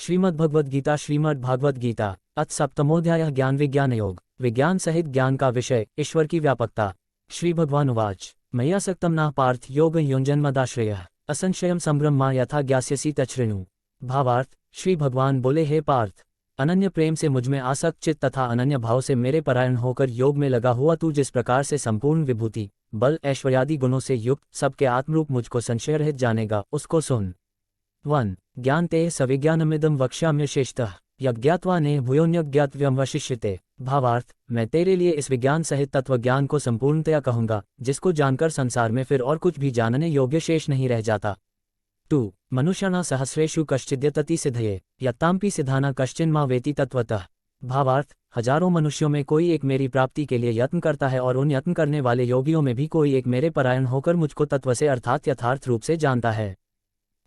श्रीमद्भगवद गीता श्रीमद् भागवत गीता अथ सप्तमोध्याय ज्ञान विज्ञान योग विज्ञान सहित ज्ञान का विषय ईश्वर की व्यापकता। श्री भगवान उवाच मय्यासक्तं न पार्थ योग युञ्जन्मदाश्रयः असंशयं संभ्रम यथा ज्ञास्यसि तच्छृणु। भावार्थ, श्री भगवान बोले, हे पार्थ, अनन्य प्रेम से मुझमें आसक्त चित्त तथा अनन्य भाव से मेरे परायण होकर योग में लगा हुआ तू जिस प्रकार से संपूर्ण विभूति बल ऐश्वर्यादि गुणों से युक्त सबके आत्मरूप मुझको संशय रहित जानेगा, उसको सुन। 1 ज्ञान ते सविज्ञानमिदं वक्ष्याम्यशेषतः यज्ञात्वा ने भूयोन्यज्ञातव्यं वशिष्यते। भावार्थ, मैं तेरे लिए इस विज्ञान सहित तत्व ज्ञान को संपूर्णतया कहूंगा, जिसको जानकर संसार में फिर और कुछ भी जानने योग्य शेष नहीं रह जाता। 2 मनुष्याणां सहस्रेषु कश्चिद्यतति सिद्धये यत्तामपि सिद्धानां कश्चिन् मा वेति तत्वतः। भावार्थ, हजारों मनुष्यों में कोई एक मेरी प्राप्ति के लिए यत्न करता है और उन यत्न करने वाले योगियों में भी कोई एक मेरे परायण होकर मुझको तत्व से अर्थात यथार्थ रूप से जानता है।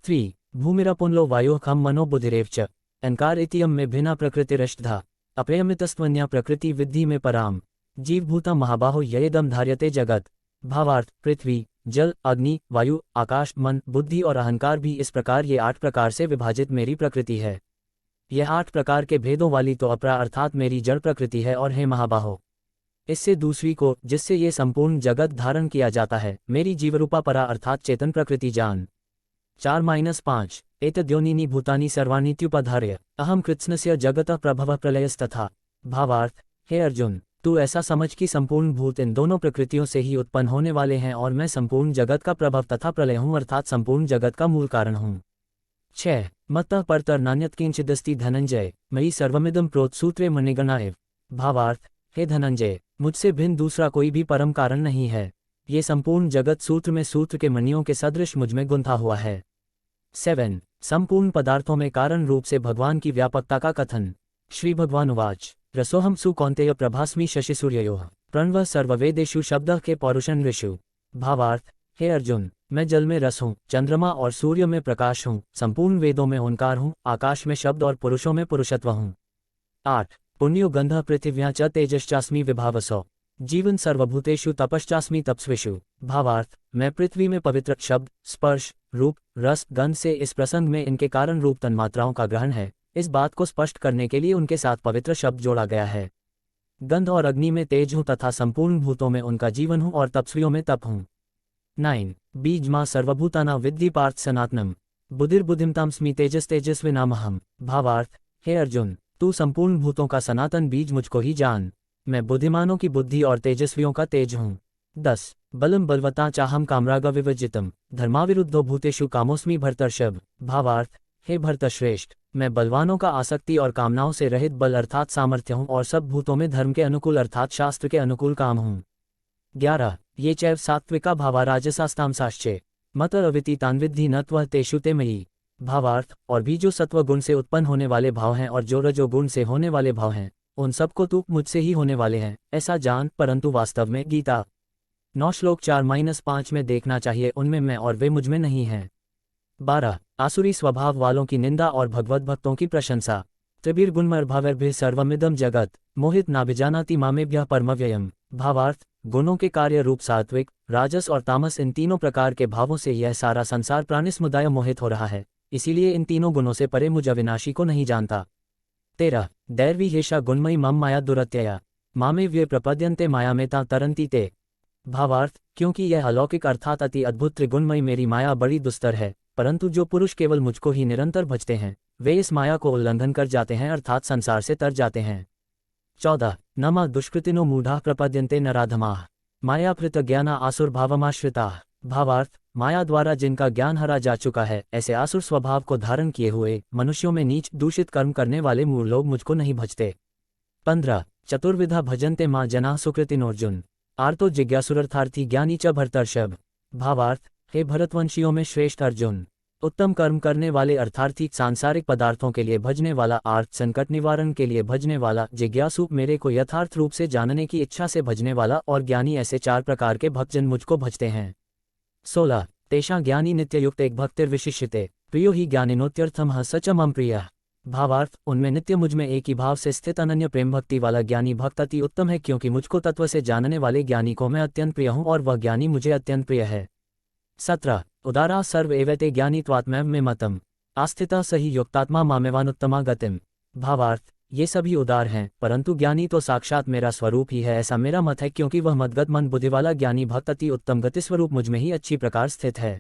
3 भूमिरपुंलो वायुः खं मनो बुद्धिरेव च अहंकार इत्ययं में भिन्ना प्रकृतिरष्टधा अप्रेयमितस्त्वन्या प्रकृति विद्धि में पराम जीवभूता महाबाहो ययेदं धार्यते जगत। भावार्थ, पृथ्वी, जल, अग्नि, वायु, आकाश, मन, बुद्धि और अहंकार भी इस प्रकार ये 8 प्रकार से विभाजित मेरी प्रकृति है। यह 8 प्रकार के भेदों वाली तो अपरा अर्थात मेरी जड़ प्रकृति है। और हे महाबाहो, इससे दूसरी को जिससे ये संपूर्ण जगत धारण किया जाता है, मेरी जीवरूपा परा अर्थात चेतन प्रकृति जान। 4-5 एतद्योनीनि भूतानि सर्वाणीत्युपधार्य अहम कृत्स्नस्य जगतः प्रभवः प्रलयस्तथा। भावार्थ, हे अर्जुन, तू ऐसा समझ कि संपूर्ण भूत इन दोनों प्रकृतियों से ही उत्पन्न होने वाले हैं और मैं संपूर्ण जगत का प्रभव तथा प्रलय हूँ अर्थात संपूर्ण जगत का मूल कारण हूँ। 6 मत्तः परतर नान्यत् किंचिदस्ति धनंजय मयि सर्वमिदं प्रोतसूत्रे मणिगणा एव। भावार्थ, हे धनंजय, मुझसे भिन्न दूसरा कोई भी परम कारण नहीं है। ये संपूर्ण जगत सूत्र में सूत्र के मणियों के सदृश मुझमें गुंथा हुआ है। 7 संपूर्ण पदार्थों में कारण रूप से भगवान की व्यापकता का कथन। श्री भगवान उवाच रसोहम सु कौन्तेय प्रभास्मि शशिसूर्ययोः प्रणवः सर्ववेदेषु शब्दः के पौरुषं ऋषु। भावार्थ, हे अर्जुन, मैं जल में रस हूँ, चंद्रमा और सूर्य में प्रकाश हूँ, संपूर्ण वेदों में ओंकार हूँ, आकाश में शब्द और पुरुषों में पुरुषत्व हूँ। 8 पुण्यो गंधः पृथिव्यां च तेजश्चास्मि विभावसो जीवन सर्वभूतेषु तपश्चास्मि तपस्विषु। भावार्थ, मैं पृथ्वी में पवित्र शब्द, स्पर्श, रूप, रस, गंध से इस प्रसंग में इनके कारण रूप तन्मात्राओं का ग्रहण है। इस बात को स्पष्ट करने के लिए उनके साथ पवित्र शब्द जोड़ा गया है। गंध और अग्नि में तेज हूँ तथा संपूर्ण भूतों में उनका जीवन हूँ और तपस्वियों में तप हूँ। 9 बीजमा सर्वभूताना विद्धि पार्थ सनातनम बुद्धिर्बुद्धिमतामस्मि तेजस्तेजस्विनामहम्। भावार्थ, हे अर्जुन, तू संपूर्ण भूतों का सनातन बीज मुझको ही जान। मैं बुद्धिमानों की बुद्धि और तेजस्वियों का तेज हूँ। 10 बलम बलवता चाहम कामराग विवर्जितम धर्माविरुद्धो भूतेषु कामोस्मि भरतर्षभ। भावार्थ, हे भरतश्रेष्ठ, मैं बलवानों का आसक्ति और कामनाओं से रहित बल अर्थात सामर्थ्य हूँ और सब भूतों में धर्म के अनुकूल अर्थात शास्त्र के अनुकूल काम हूँ। 11 ये चैव सात्विका भावा राजसास्तामसाश्चे मत अविति तान्विद्धि न त्वः तेषु ते मयि। भावार्थ, और भी जो सत्व गुण से उत्पन्न होने वाले भाव हैं और जो रजोगुण से होने वाले भाव हैं, उन सबको तू मुझसे ही होने वाले हैं ऐसा जान, परंतु वास्तव में गीता 9 श्लोक 4-5 में देखना चाहिए, उनमें मैं और वे मुझमें नहीं हैं। 12 आसुरी स्वभाव वालों की निंदा और भगवत भक्तों की प्रशंसा। त्रिभिर्गुणमर्भावैर्भिः सर्वमिदं जगत मोहित नाभिजानाति मामेभ्यः परमव्ययम्। भावार्थ, गुणों के कार्य रूप सात्विक, राजस और तामस इन तीनों प्रकार के भावों से यह सारा संसार प्राणी समुदाय मोहित हो रहा है, इसीलिए इन तीनों गुणों से परे मुझ अविनाशी को नहीं जानता। 13 दैर्वी हेषा गुणमयी मम माया दुरत्यया मामे व्यय प्रपद्यन्ते मायामेता तरन्ति ते। भावार्थ, क्योंकि यह अलौकिक अर्थात अति अद्भुत त्रिगुणमयी मेरी माया बड़ी दुस्तर है, परंतु जो पुरुष केवल मुझको ही निरंतर भजते हैं वे इस माया को उल्लंघन कर जाते हैं अर्थात संसार से तर जाते हैं। 14 नमा दुष्कृतिनो मूढ़ाः प्रपद्यन्ते नराधमाः मायाभृत ज्ञाना आसुर भावमाश्रिताः। भावार्थ, माया द्वारा जिनका ज्ञान हरा जा चुका है, ऐसे आसुर स्वभाव को धारण किए हुए मनुष्यों में नीच दूषित कर्म करने वाले मूढ़ लोग मुझको नहीं भजते। 15 चतुर्विधा भजन्ते मां जनाः सुकृतिनोर्जुन आर्तो जिज्ञासुरर्थार्थी ज्ञानी च भरतर्षभ। भावार्थ, हे भरतवंशियों में श्रेष्ठ अर्जुन, उत्तम कर्म करने वाले अर्थार्थी, सांसारिक पदार्थों के लिए भजने वाला, आर्त संकट निवारण के लिए भजने वाला, जिज्ञासु मेरे को यथार्थ रूप से जानने की इच्छा से भजने वाला और ज्ञानी, ऐसे 4 प्रकार के भक्तजन मुझको भजते हैं। 16 तेषां ज्ञानी नित्ययुक्त एक भक्तिर्विशिष्यते प्रियो ही ज्ञानिनोत्यर्थमः स च मम प्रियः। भावार्थ, उनमें नित्य मुझमें एक ही भाव से स्थित अनन्य प्रेम भक्ति वाला ज्ञानी भक्त अति उत्तम है, क्योंकि मुझको तत्व से जानने वाले ज्ञानी को मैं अत्यंत प्रिय हूँ और वह ज्ञानी मुझे अत्यंत प्रिय है। 17 उदारा सर्व एवैते ज्ञानी त्वात्मैव मे मतम् आस्थिता सही युक्तात्मा मामेवानुत्तमा गतिम। भावार्थ, ये सभी उदार हैं, परंतु ज्ञानी तो साक्षात मेरा स्वरूप ही है, ऐसा मेरा मत है, क्योंकि वह मदगत मन बुद्धि वाला ज्ञानी भक्त अति उत्तम गति स्वरूप मुझ में ही अच्छी प्रकार स्थित है।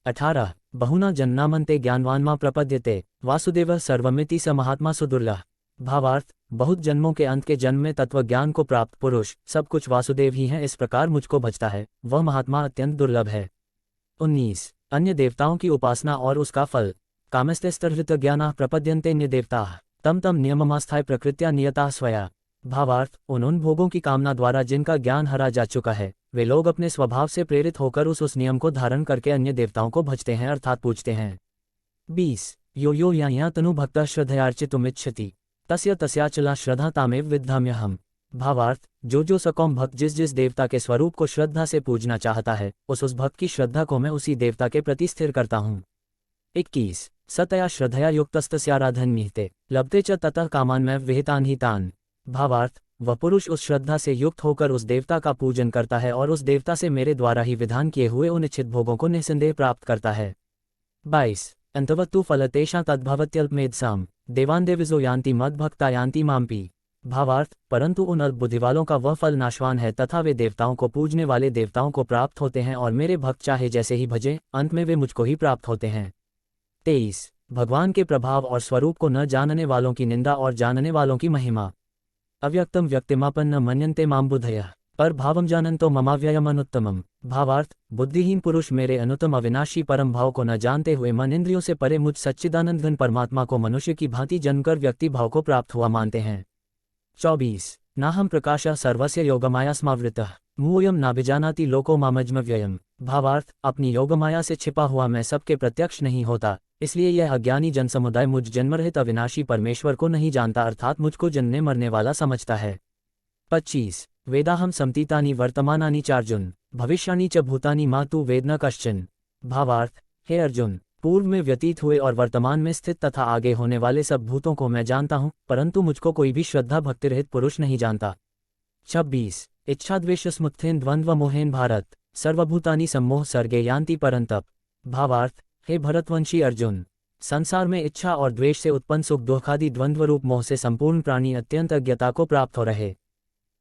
18 बहुना जन्नामन्ते ज्ञानवान मां प्रपद्यते वासुदेव सर्वमिति स महात्मा सुदुर्लभ। भावार्थ, बहुत जन्मों के अंत के जन्म में तत्व ज्ञान को प्राप्त पुरुष सब कुछ वासुदेव ही हैं, इस प्रकार मुझको भजता है, वह महात्मा अत्यंत दुर्लभ है। 19 अन्य देवताओं की उपासना और उसका फल। कामस्तेस्तर्हृत ज्ञानाः प्रपद्यन्ते अन्य देवताः तम तम नियममास्थाय प्रकृत्या नियता स्वया। भावार्थ, उन भोगों की कामना द्वारा जिनका ज्ञान हरा जा चुका है, वे लोग अपने स्वभाव से प्रेरित होकर उस नियम को धारण करके अन्य देवताओं को भजते हैं अर्थात पूजते हैं। 20 यो यो या तनु भक्तः श्रद्धयार्चितुमिच्छति तस्य तस्याचला श्रद्धा तामेव विद्धाम्यहम्। भावार्थ, जो सकौम भक्त जिस देवता के स्वरूप को श्रद्धा से पूजना चाहता है, उस भक्त की श्रद्धा को मैं उसी देवता के प्रति स्थिर करता हूँ। 21 सतया श्रद्धया युक्तस्तस्याराधन निहते लभते च ततः कामान में विहितान ही तान। भावार्थ, वह पुरुष उस श्रद्धा से युक्त होकर उस देवता का पूजन करता है और उस देवता से मेरे द्वारा ही विधान किए हुए उन इच्छित भोगों को निसंदेह प्राप्त करता है। 22 अंतवत्तु फलतेषां तद्भवत्यल्पमेधसाम् देवान् देविजो यान्ति मद्भक्ता यान्ति माम्पि। भावार्थ, परंतु उन अल्प बुद्धि वालों का वह फल नाशवान है तथा वे देवताओं को पूजने वाले देवताओं को प्राप्त होते हैं और मेरे भक्त चाहे जैसे ही भजे, अंत में वे मुझको ही प्राप्त होते हैं। 23 भगवान के प्रभाव और स्वरूप को न जानने वालों की निंदा और जानने वालों की महिमा। अव्यक्तम व्यक्तिमापन्न मन्यन्ते मां बुद्धयः पर भावम जानन्तो ममाव्ययम अनुत्तमम्। भावार्थ, बुद्धिहीन पुरुष मेरे अनुत्तम अविनाशी परम भाव को न जानते हुए मन इंद्रियों से परे मुझ सच्चिदानंद घन परमात्मा को मनुष्य की भांति जन्मकर व्यक्ति भाव को प्राप्त हुआ मानते हैं। 24 नाहम प्रकाशः सर्वस्य योगमाया स्मावृतः मूयम नाभिजानाति लोको मामज्मव्ययम्। भावार्थ, अपनी योगमाया से छिपा हुआ मैं सबके प्रत्यक्ष नहीं होता, इसलिए यह अज्ञानी जन समुदाय मुझ जन्मरहित अविनाशी परमेश्वर को नहीं जानता अर्थात मुझको जन्मने मरने वाला समझता है। 25 वेदाहम समतीतानि वर्तमानानि चार्जुन भविष्यानि च भूतानि मा तु वेद न कश्चन। भावार्थ, हे अर्जुन, पूर्व में व्यतीत हुए और वर्तमान में स्थित तथा आगे होने वाले सब भूतों को मैं जानता हूँ, परंतु मुझको कोई भी श्रद्धा भक्ति रहित पुरुष नहीं जानता। 26 इच्छाद्वेष स्मुत्थेन द्वंद्व मोहेन भारत सर्वभूतानि सम्मोह सर्गे यान्ति परंतप। भावार्थ, हे भरतवंशी अर्जुन, संसार में इच्छा और द्वेष से उत्पन्न सुख दुखादि द्वंद्व रूप मोह से संपूर्ण प्राणी अत्यंत अज्ञता को प्राप्त हो रहे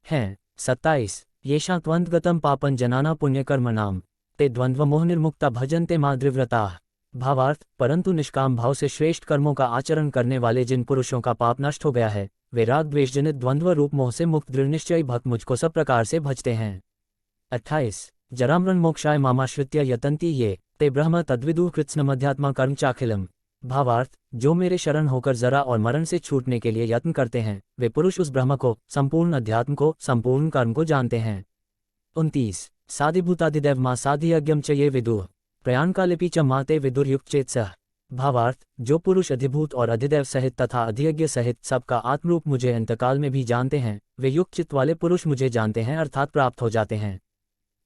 हैं। 27 येषां त्वन्तगतं पापं जनाना पुण्यकर्मणां ते द्वंद्व मोह निर्मुक्ता भजन्ते माद्रिव्रताः। भावार्थ, परंतु निष्काम भाव से श्रेष्ठ कर्मों का आचरण करने वाले जिन पुरुषों का पाप नष्ट हो गया है, वे राग द्वेष जनित द्वंद्व रूप मोह से मुक्त दृढ़निश्चयी भक्त मुझको सब प्रकार से भजते हैं। 28 जरामरण मोक्षाय मामाश्रित्य यतन्ति ये ते ब्रह्म तद्विदुः कृत्स्नमध्यात्मा कर्म चाखिलम्। भावार्थ, जो मेरे शरण होकर जरा और मरण से छूटने के लिए यत्न करते हैं, वे पुरुष उस ब्रह्म को, संपूर्ण अध्यात्म को, संपूर्ण कर्म को जानते हैं। 29 साधिभूताधिदैव मा साधियज्ञम च ये विदुः प्रयाणकालिपि च माते विदुर्युक्चेत्सः। भावार्थ, जो पुरुष अधिभूत और अधिदैव सहित तथा अधियज्ञ सहित सबका आत्मरूप मुझे अंतकाल में भी जानते हैं, वे युक्त चित्त वाले पुरुष मुझे जानते हैं अर्थात प्राप्त हो जाते हैं।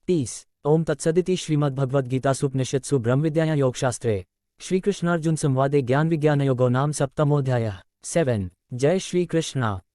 30 ओम तत्सदिति श्रीमद्भगवद्गीतासूपनिषत्सु ब्रह्मविद्यायां योगशास्त्रे श्रीकृष्णार्जुन संवादे ज्ञान विज्ञान योगो नाम सप्तमोऽध्यायः। 7 जय श्री कृष्णा।